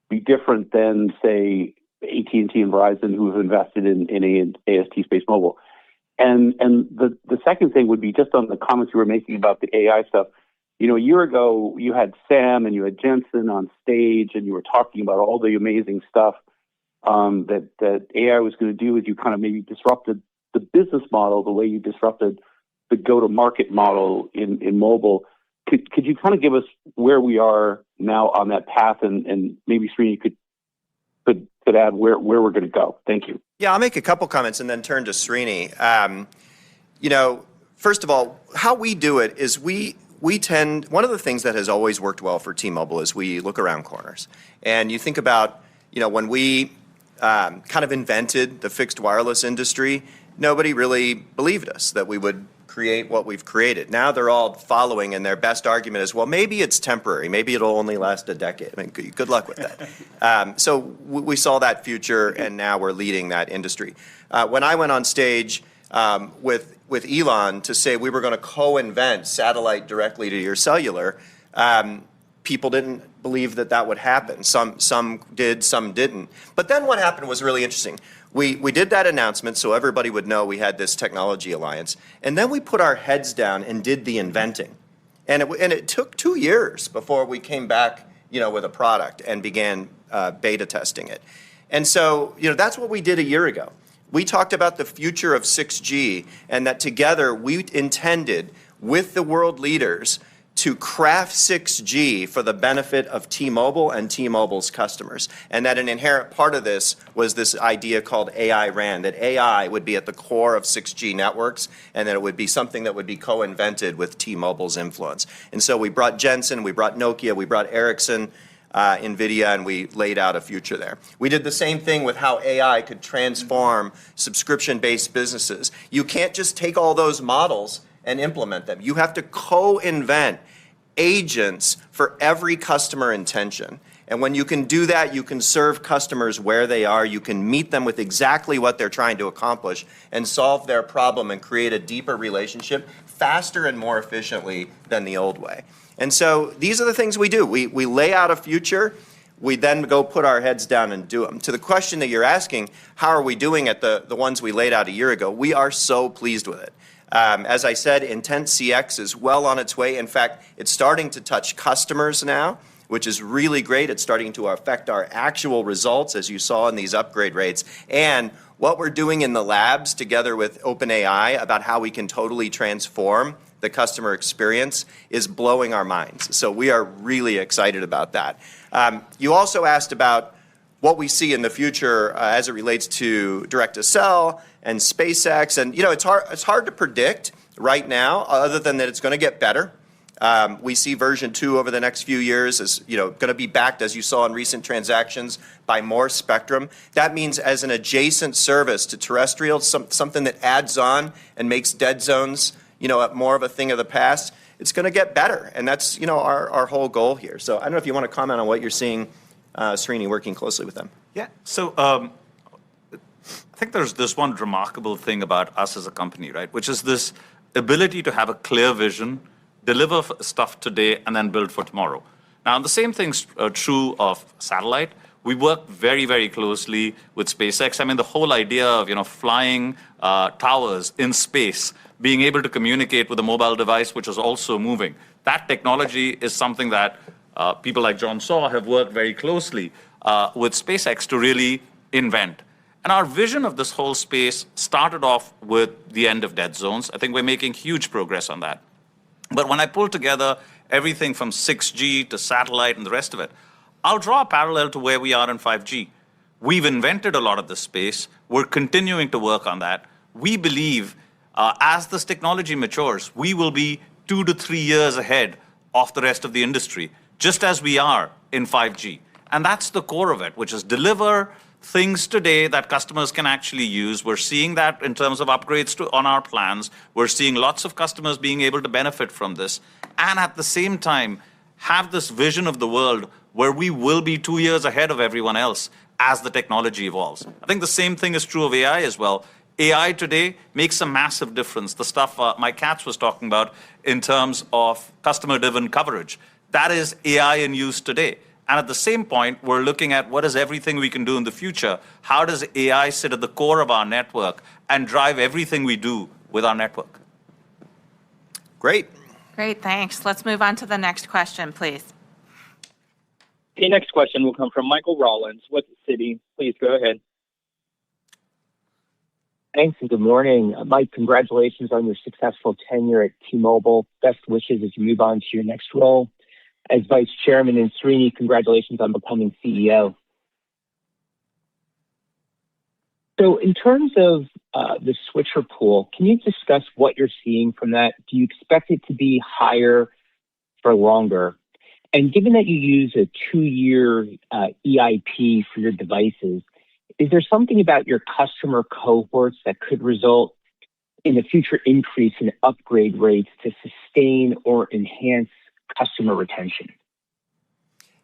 be different than, say, AT&T and Verizon, who have invested in AST SpaceMobile. And the second thing would be just on the comments you were making about the AI stuff. A year ago, you had Sam and you had Jensen on stage, and you were talking about all the amazing stuff that AI was going to do as you kind of maybe disrupted the business model the way you disrupted the go-to-market model in mobile. Could you kind of give us where we are now on that path, and maybe Srini could add where we're going to go? Thank you. Yeah, I'll make a couple comments and then turn to Srini. First of all, how we do it is we tend, one of the things that has always worked well for T-Mobile is we look around corners. And you think about, when we kind of invented the fixed wireless industry, nobody really believed us that we would create what we've created. Now they're all following, and their best argument is, well, maybe it's temporary. Maybe it'll only last a decade. I mean, good luck with that. So we saw that future, and now we're leading that industry. When I went on stage with Elon to say we were going to co-invent satellite directly to your cellular, people didn't believe that that would happen. Some did, some didn't. But then what happened was really interesting. We did that announcement so everybody would know we had this technology alliance. And then we put our heads down and did the inventing. And it took 2 years before we came back, with a product and began beta testing it. And so, that's what we did a year ago. We talked about the future of 6G and that together we intended with the world leaders to craft 6G for the benefit of T-Mobile and T-Mobile's customers. And that an inherent part of this was this idea called AI RAN, that AI would be at the core of 6G networks and that it would be something that would be co-invented with T-Mobile's influence. And so we brought Jensen, we brought Nokia, we brought Ericsson, NVIDIA, and we laid out a future there. We did the same thing with how AI could transform subscription-based businesses. You can't just take all those models and implement them. You have to co-invent agents for every customer intention. And when you can do that, you can serve customers where they are. You can meet them with exactly what they're trying to accomplish and solve their problem and create a deeper relationship faster and more efficiently than the old way. And so these are the things we do. We lay out a future. We then go put our heads down and do them. To the question that you're asking, how are we doing at the ones we laid out a year ago? We are so pleased with it. As I said, Intent CX is well on its way. In fact, it's starting to touch customers now, which is really great. It's starting to affect our actual results, as you saw in these upgrade rates. And what we're doing in the labs together with OpenAI about how we can totally transform the customer experience is blowing our minds. So we are really excited about that. You also asked about what we see in the future as it relates to direct-to-cell and SpaceX. And, it's hard to predict right now, other than that it's going to get better. We see version 2 over the next few years is, going to be backed, as you saw in recent transactions, by more spectrum. That means as an adjacent service to terrestrial, something that adds on and makes dead zones, more of a thing of the past, it's going to get better. And that's, our whole goal here. So I don't know if you want to comment on what you're seeing, Srini, working closely with them. Yeah. So I think there's this one remarkable thing about us as a company, right, which is this ability to have a clear vision, deliver stuff today, and then build for tomorrow. Now, the same thing's true of satellite. We work very, very closely with SpaceX. I mean, the whole idea of, flying towers in space, being able to communicate with a mobile device, which is also moving. That technology is something that people like John Saw have worked very closely with SpaceX to really invent. And our vision of this whole space started off with the end of dead zones. I think we're making huge progress on that. But when I pull together everything from 6G to satellite and the rest of it, I'll draw a parallel to where we are in 5G. We've invented a lot of this space. We're continuing to work on that. We believe as this technology matures, we will be 2 to 3 years ahead of the rest of the industry, just as we are in 5G. And that's the core of it, which is deliver things today that customers can actually use. We're seeing that in terms of upgrades on our plans. We're seeing lots of customers being able to benefit from this. And at the same time, have this vision of the world where we will be 2 years ahead of everyone else as the technology evolves. I think the same thing is true of AI as well. AI today makes a massive difference. The stuff Mike Katz was talking about in terms of customer-driven coverage. That is AI in use today. And at the same point, we're looking at what is everything we can do in the future. How does AI sit at the core of our network and drive everything we do with our network? Great. Great, thanks. Let's move on to the next question, please. The next question will come from Michael Rollins with Citi. Please go ahead. Thanks and good morning. Mike, congratulations on your successful tenure at T-Mobile. Best wishes as you move on to your next role as Vice Chairman, and Srini, congratulations on becoming CEO. So in terms of the switcher pool, can you discuss what you're seeing from that? Do you expect it to be higher for longer? And given that you use a 2-year EIP for your devices, is there something about your customer cohorts that could result in a future increase in upgrade rates to sustain or enhance customer retention?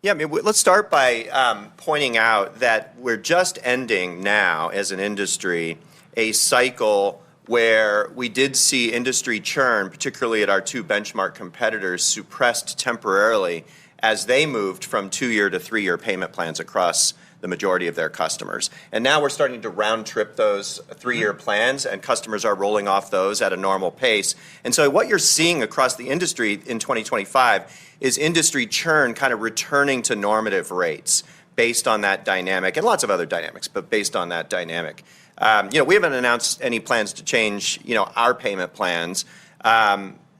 Yeah, I mean, let's start by pointing out that we're just ending now as an industry a cycle where we did see industry churn, particularly at our 2 benchmark competitors, suppressed temporarily as they moved from 2-year to 3-year payment plans across the majority of their customers. And now we're starting to round trip those 3-year plans, and customers are rolling off those at a normal pace. And so what you're seeing across the industry in 2025 is industry churn kind of returning to normative rates based on that dynamic, and lots of other dynamics, but based on that dynamic. We haven't announced any plans to change, our payment plans.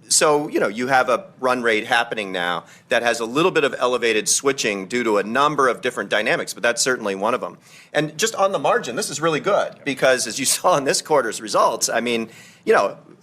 So, you have a run rate happening now that has a little bit of elevated switching due to a number of different dynamics, but that's certainly one of them. And just on the margin, this is really good because as you saw in this quarter's results, I mean,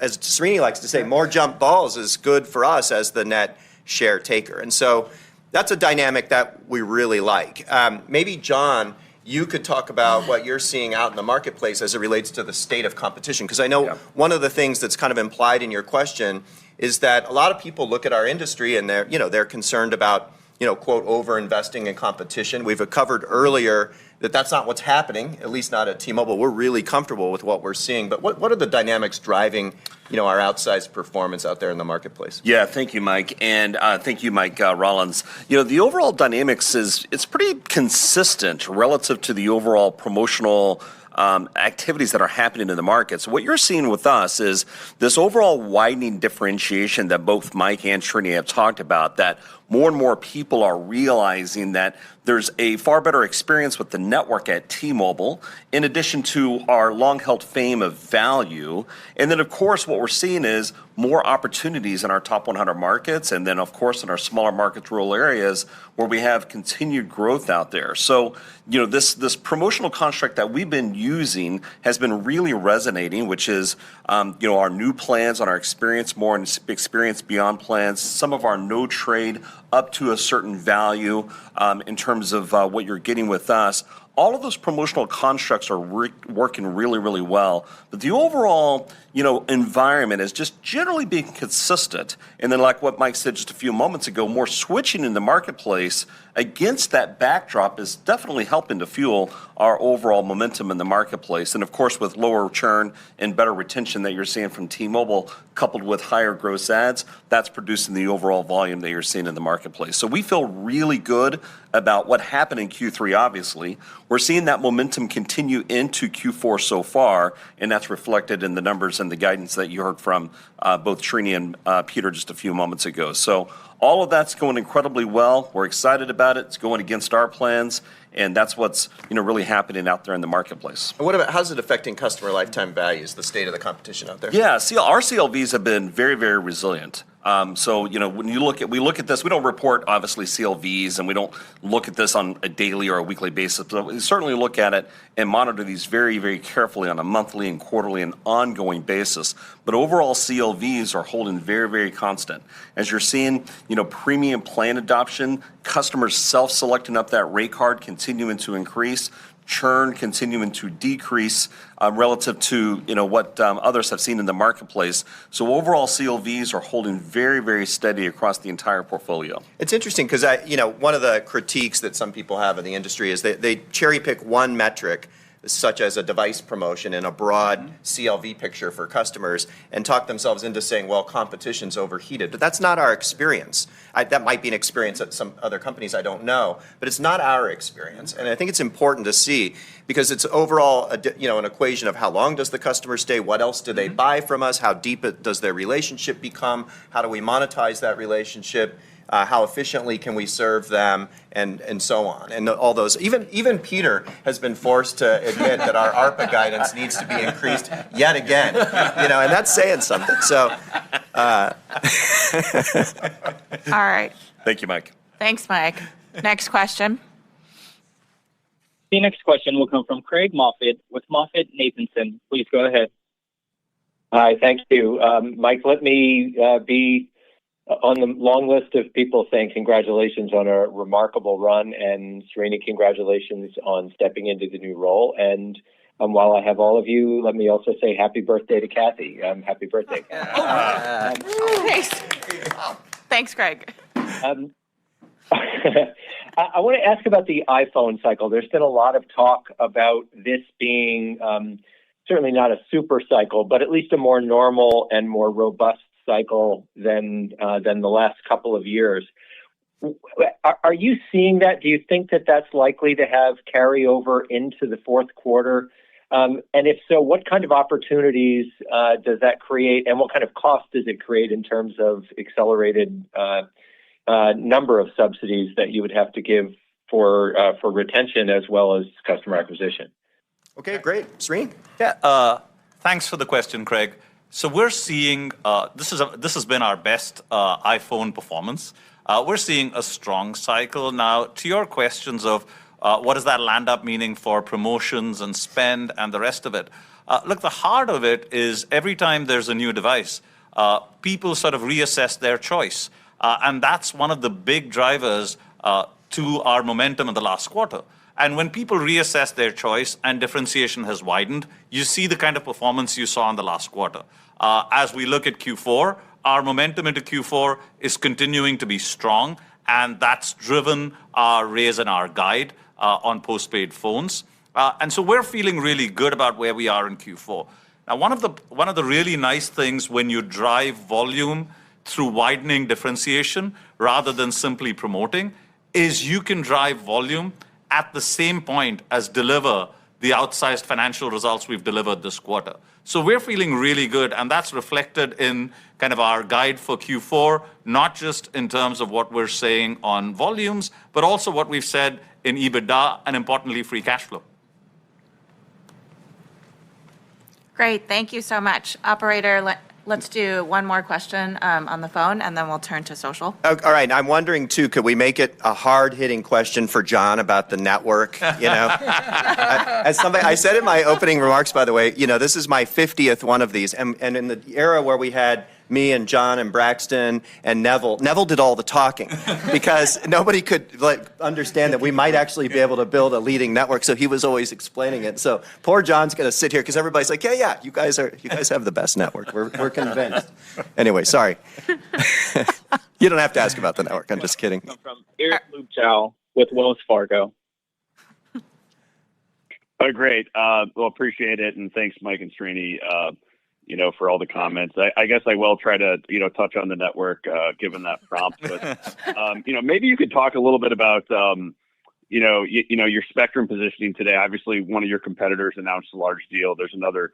as Srini likes to say, more jump balls is good for us as the net share taker. And so that's a dynamic that we really like. Maybe, John, you could talk about what you're seeing out in the marketplace as it relates to the state of competition. Because I know one of the things that's kind of implied in your question is that a lot of people look at our industry and they're concerned about, quote, over-investing in competition. We've covered earlier that that's not what's happening, at least not at T-Mobile. We're really comfortable with what we're seeing. But what are the dynamics driving, our outsized performance out there in the marketplace? Yeah, thank you, Mike. And thank you, Mike Rollins. The overall dynamics it's pretty consistent relative to the overall promotional activities that are happening in the market. So what you're seeing with us is this overall widening differentiation that both Mike and Srini have talked about, that more and more people are realizing that there's a far better experience with the network at T-Mobile, in addition to our long-held fame of value. And then, of course, what we're seeing is more opportunities in our top 100 markets, and then, of course, in our smaller markets, rural areas, where we have continued growth out there. So, this promotional construct that we've been using has been really resonating, which is, our new plans on our experience more and experience beyond plans, some of our no trade up to a certain value in terms of what you're getting with us. All of those promotional constructs are working really, really well. But the overall, environment is just generally being consistent. And then like what Mike said just a few moments ago, more switching in the marketplace against that backdrop is definitely helping to fuel our overall momentum in the marketplace. And of course, with lower churn and better retention that you're seeing from T-Mobile, coupled with higher gross adds, that's producing the overall volume that you're seeing in the marketplace. So we feel really good about what happened in Q3, obviously. We're seeing that momentum continue into Q4 so far, and that's reflected in the numbers and the guidance that you heard from both Srini and Peter just a few moments ago. So all of that's going incredibly well. We're excited about it. It's going against our plans, and that's what's really happening out there in the marketplace. And what about how's it affecting customer lifetime values, the state of the competition out there? Yeah, our CLVs have been very, very resilient. So, when we look at this, we don't report obviously CLVs, and we don't look at this on a daily or a weekly basis, but we certainly look at it and monitor these very, very carefully on a monthly and quarterly and ongoing basis. But overall CLVs are holding very, very constant. As you're seeing, premium plan adoption, customers self-selecting up that rate card continuing to increase, churn continuing to decrease relative to what others have seen in the marketplace. So overall CLVs are holding very, very steady across the entire portfolio. It's interesting because one of the critiques that some people have in the industry is they cherry pick one metric, such as a device promotion in a broad CLV picture for customers, and talk themselves into saying, well, competition's overheated. But that's not our experience. That might be an experience at some other companies, I don't know, but it's not our experience. And I think it's important to see because it's overall an equation of how long does the customer stay, what else do they buy from us, how deep does their relationship become, how do we monetize that relationship, how efficiently can we serve them, and so on. And all those, even Peter has been forced to admit that our ARPA guidance needs to be increased yet again, and that's saying something. So, All right. Thank you, Mike. Thanks, Mike. Next question. The next question will come from Craig Moffett with MoffettNathanson. Please go ahead. Hi, thank you. Mike, let me be on the long list of people saying congratulations on a remarkable run, and Srini, congratulations on stepping into the new role. And while I have all of you, let me also say happy birthday to Kathy. Happy birthday, Kathy. Thanks. Thanks, Greg. I want to ask about the iPhone cycle. There's been a lot of talk about this being certainly not a super cycle, but at least a more normal and more robust cycle than the last couple of years. Are you seeing that? Do you think that that's likely to have carryover into the fourth quarter? And if so, what kind of opportunities does that create, and what kind of cost does it create in terms of accelerated number of subsidies that you would have to give for retention as well as customer acquisition? Okay, great. Srini? Yeah, thanks for the question, Craig. So we're seeing, this has been our best iPhone performance. We're seeing a strong cycle. Now, to your questions of what does that land up meaning for promotions and spend and the rest of it? Look, the heart of it is every time there's a new device, people sort of reassess their choice. And that's one of the big drivers to our momentum in the last quarter. And when people reassess their choice and differentiation has widened, you see the kind of performance you saw in the last quarter. As we look at Q4, our momentum into Q4 is continuing to be strong, and that's driven our raise in our guide on postpaid phones. And so we're feeling really good about where we are in Q4. Now, one of the really nice things when you drive volume through widening differentiation rather than simply promoting is you can drive volume at the same point as deliver the outsized financial results we've delivered this quarter. So we're feeling really good, and that's reflected in kind of our guide for Q4, not just in terms of what we're saying on volumes, but also what we've said in EBITDA and, importantly, free cash flow. Great. Thank you so much. Operator, let's do one more question on the phone, and then we'll turn to social. All right. I'm wondering, too, could we make it a hard-hitting question for John about the network? As somebody, I said in my opening remarks, by the way, this is my 50th one of these. And in the era where we had me and John and Braxton and Neville did all the talking because nobody could understand that we might actually be able to build a leading network. So he was always explaining it. So poor John's going to sit here because everybody's like, yeah, you guys have the best network. We're convinced. Anyway, sorry. You don't have to ask about the network. I'm just kidding. From Eric Luchow with Wells Fargo. Oh, great. Well, appreciate it. And thanks, Mike and Srini, for all the comments. I guess I will try to, touch on the network, given that prompt. But, maybe you could talk a little bit about, your spectrum positioning today. Obviously, one of your competitors announced a large deal. There's another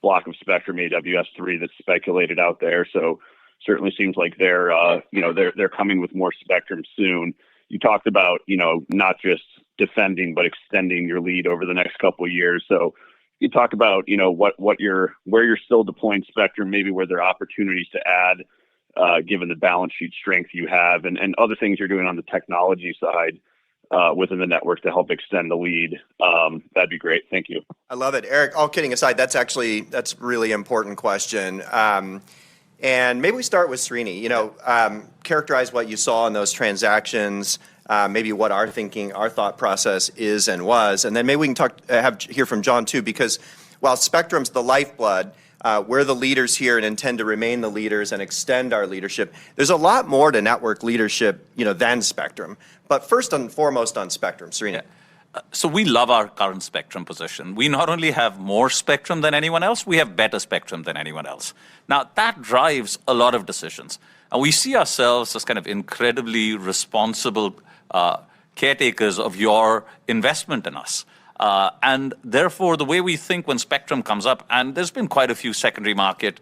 block of spectrum, AWS-3, that's speculated out there. So certainly seems like they're coming with more spectrum soon. You talked about, not just defending, but extending your lead over the next couple of years. So you talk about, where you're still deploying spectrum, maybe where there are opportunities to add, given the balance sheet strength you have, and other things you're doing on the technology side within the network to help extend the lead. That'd be great. Thank you. I love it. Eric, all kidding aside, that's a really important question. And maybe we start with Srini. Characterize what you saw in those transactions, maybe what our thought process is and was, and then maybe we can hear from John too, because while spectrum's the lifeblood, we're the leaders here and intend to remain the leaders and extend our leadership. There's a lot more to network leadership, than spectrum. But first and foremost on spectrum, Srini. Yeah. So we love our current spectrum position. We not only have more spectrum than anyone else, we have better spectrum than anyone else. Now, that drives a lot of decisions. And we see ourselves as kind of incredibly responsible caretakers of your investment in us. And therefore, the way we think when spectrum comes up, and there's been quite a few secondary market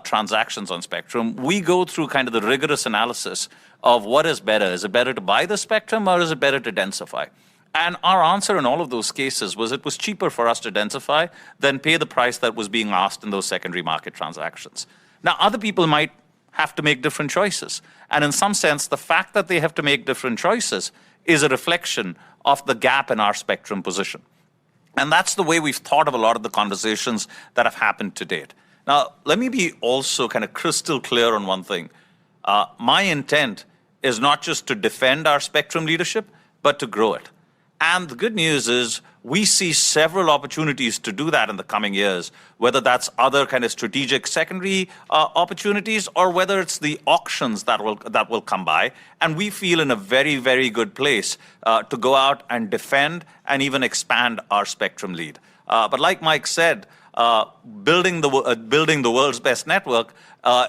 transactions on spectrum, we go through kind of the rigorous analysis of what is better. Is it better to buy the spectrum or is it better to densify? And our answer in all of those cases was it was cheaper for us to densify than pay the price that was being asked in those secondary market transactions. Now, other people might have to make different choices. And in some sense, the fact that they have to make different choices is a reflection of the gap in our spectrum position. And that's the way we've thought of a lot of the conversations that have happened to date. Now, let me be also kind of crystal clear on one thing. My intent is not just to defend our spectrum leadership, but to grow it. And the good news is we see several opportunities to do that in the coming years, whether that's other kind of strategic secondary opportunities or whether it's the auctions that will come by. And we feel in a very, very good place to go out and defend and even expand our spectrum lead. But like Mike said, building the world's best network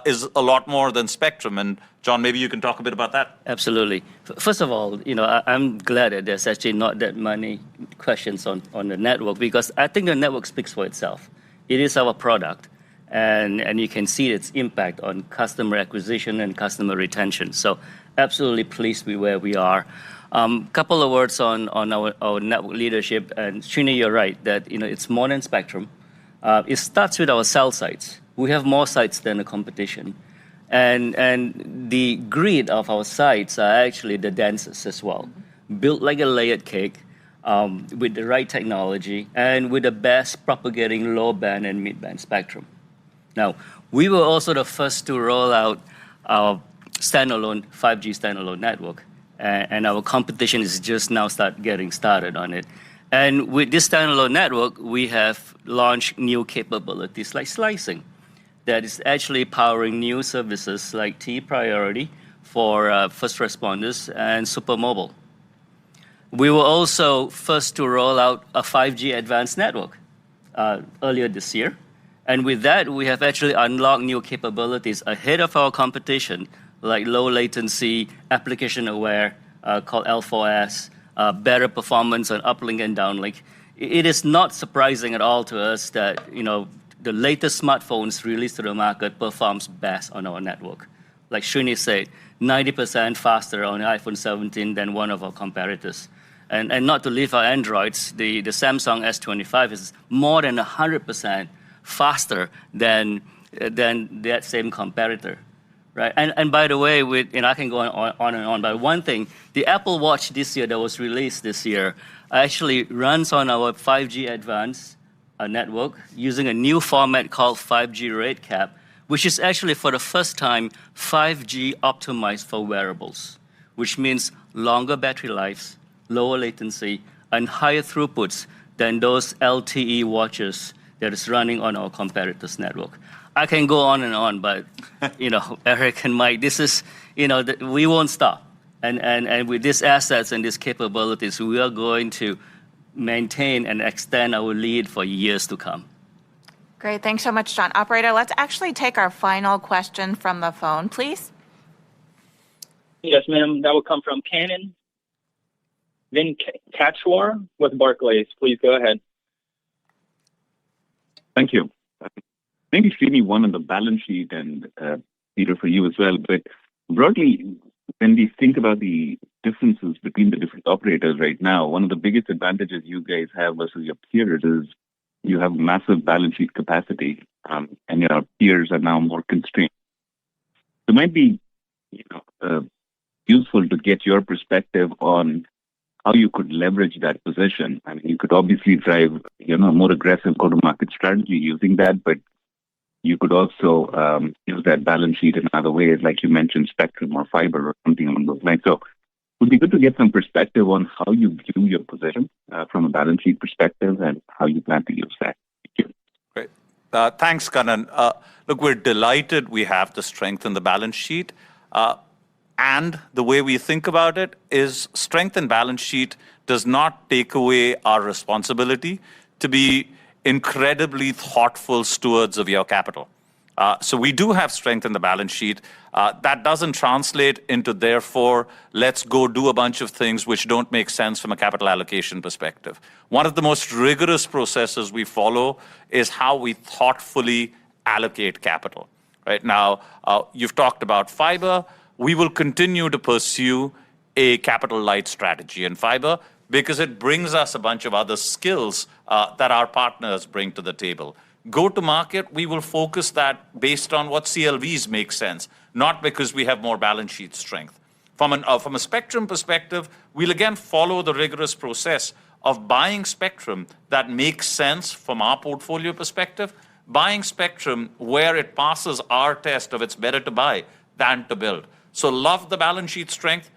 is a lot more than spectrum. And John, maybe you can talk a bit about that. Absolutely. First of all, I'm glad that there's actually not that many questions on the network, because I think the network speaks for itself. It is our product, and you can see its impact on customer acquisition and customer retention. So absolutely pleased with where we are. Couple of words on our network leadership, and Srini, you're right that it's more than spectrum. It starts with our cell sites. We have more sites than the competition, and the grid of our sites are actually the densest as well, built like a layered cake, with the right technology and with the best propagating low band and mid band spectrum. Now, we were also the first to roll out our 5G standalone network. And our competition is just now getting started on it. And with this standalone network, we have launched new capabilities like slicing that is actually powering new services like T-Priority for first responders and super mobile. We were also first to roll out a 5G advanced network earlier this year. And with that, we have actually unlocked new capabilities ahead of our competition, like low latency, application aware, called L4S, better performance on uplink and downlink. It is not surprising at all to us that the latest smartphones released to the market performs best on our network. Like Srini said, 90% faster on the iPhone 17 than one of our competitors. And not to leave our Androids, the Samsung S25 is more than 100% faster than that same competitor. Right. And by the way, I can go on and on, but one thing, the Apple Watch this year that was released this year actually runs on our 5G Advanced network using a new format called 5G RedCap, which is actually for the first time 5G optimized for wearables, which means longer battery lives, lower latency, and higher throughputs than those LTE watches that is running on our competitors' network. I can go on and on, but Eric and Mike, this is we won't stop, and with these assets and these capabilities, we are going to maintain and extend our lead for years to come. Great, thanks so much, John. Operator, let's actually take our final question from the phone, please. Yes, ma'am. That will come from Canon Venkateshwar with Barclays. Please go ahead. Thank you. Maybe Srini, one on the balance sheet, and Peter, for you as well. But broadly, when we think about the differences between the different operators right now, one of the biggest advantages you guys have versus your peers is you have massive balance sheet capacity, and your peers are now more constrained. So it might be useful to get your perspective on how you could leverage that position. I mean, you could obviously drive a more aggressive go-to-market strategy using that, but you could also use that balance sheet in other ways, like you mentioned, spectrum or fiber or something along those lines. So it would be good to get some perspective on how you view your position from a balance sheet perspective and how you plan to use that. Thank you. Great. Thanks, Kanan. Look, we're delighted we have the strength in the balance sheet. And the way we think about it is strength in balance sheet does not take away our responsibility to be incredibly thoughtful stewards of your capital. So we do have strength in the balance sheet. That doesn't translate into, therefore, let's go do a bunch of things which don't make sense from a capital allocation perspective. One of the most rigorous processes we follow is how we thoughtfully allocate capital. Right now, you've talked about fiber. We will continue to pursue a capital light strategy in fiber because it brings us a bunch of other skills that our partners bring to the table. Go to market, we will focus that based on what CLVs make sense, not because we have more balance sheet strength. From a spectrum perspective, we'll again follow the rigorous process of buying spectrum that makes sense from our portfolio perspective, buying spectrum where it passes our test of it's better to buy than to build. So love the balance sheet strength,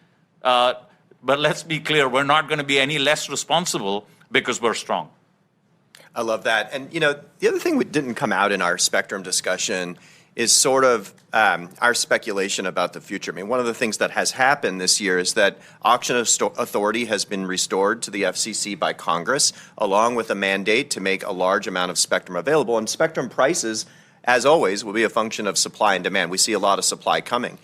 but let's be clear, we're not going to be any less responsible because we're strong. I love that. And, the other thing that didn't come out in our spectrum discussion is sort of our speculation about the future. I mean, one of the things that has happened this year is that auction authority has been restored to the FCC by Congress, along with a mandate to make a large amount of spectrum available. And spectrum prices, as always, will be a function of supply and demand. We see a lot of supply coming.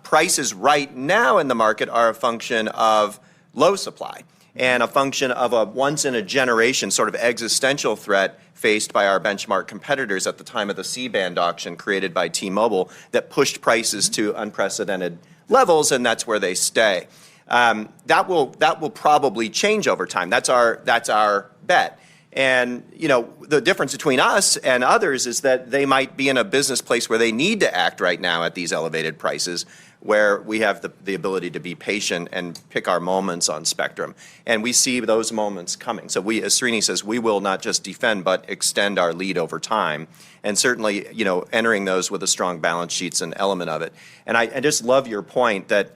Prices right now in the market are a function of low supply and a function of a once-in-a-generation sort of existential threat faced by our benchmark competitors at the time of the C-band auction created by T-Mobile that pushed prices to unprecedented levels, and that's where they stay. That will probably change over time. That's our bet. And the difference between us and others is that they might be in a business place where they need to act right now at these elevated prices, where we have the ability to be patient and pick our moments on spectrum. And we see those moments coming. So we, as Srini says, we will not just defend, but extend our lead over time. And certainly, entering those with a strong balance sheet's an element of it. And I just love your point that,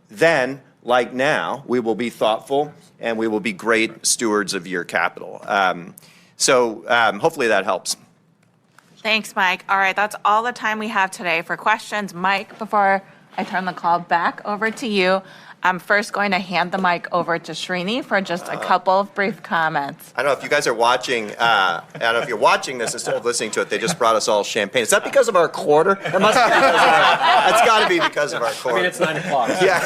then, like now, we will be thoughtful and we will be great stewards of your capital. So hopefully that helps. Thanks, Mike. All right, that's all the time we have today for questions. Mike, before I turn the call back over to you, I'm first going to hand the mic over to Srini for just a couple of brief comments. I don't know if you guys are watching. I don't know if you're watching this instead of listening to it. They just brought us all champagne. Is that because of our quarter? It must be because of that's got to be because of our quarter. I mean, it's 9 o'clock. Yeah.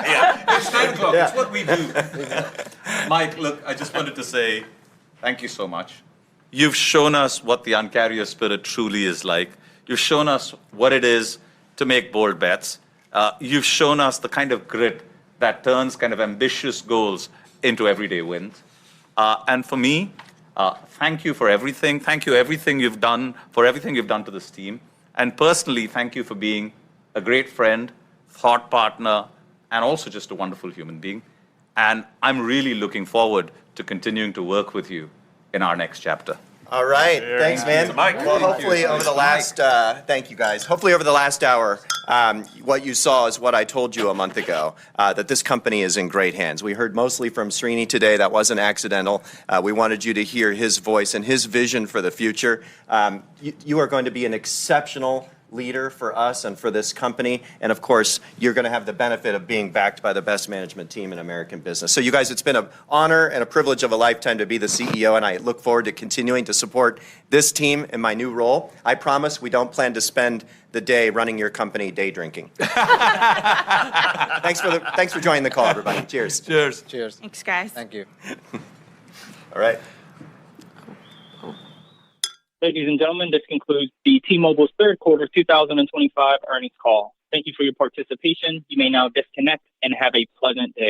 Yeah, it's 9 o'clock. It's what we do. Mike, look, I just wanted to say thank you so much. You've shown us what the Un-carrier spirit truly is like. You've shown us what it is to make bold bets. You've shown us the kind of grit that turns kind of ambitious goals into everyday wins. And for me, thank you for everything. Thank you everything you've done, for everything you've done to this team. And personally, thank you for being a great friend, thought partner, and also just a wonderful human being. And I'm really looking forward to continuing to work with you in our next chapter. All right. Thanks, man. Well, hopefully over the last, thank you guys. Hopefully over the last hour, what you saw is what I told you a month ago, that this company is in great hands. We heard mostly from Srini today. That wasn't accidental. We wanted you to hear his voice and his vision for the future. You are going to be an exceptional leader for us and for this company. And of course, you're going to have the benefit of being backed by the best management team in American business. So you guys, it's been an honor and a privilege of a lifetime to be the CEO, and I look forward to continuing to support this team in my new role. I promise we don't plan to spend the day running your company day drinking. Thanks for joining the call, everybody. Cheers. Cheers. Cheers. Thanks, guys. Thank you. All right. Ladies and gentlemen, this concludes the T-Mobile's third quarter 2025 earnings call. Thank you for your participation. You may now disconnect and have a pleasant day.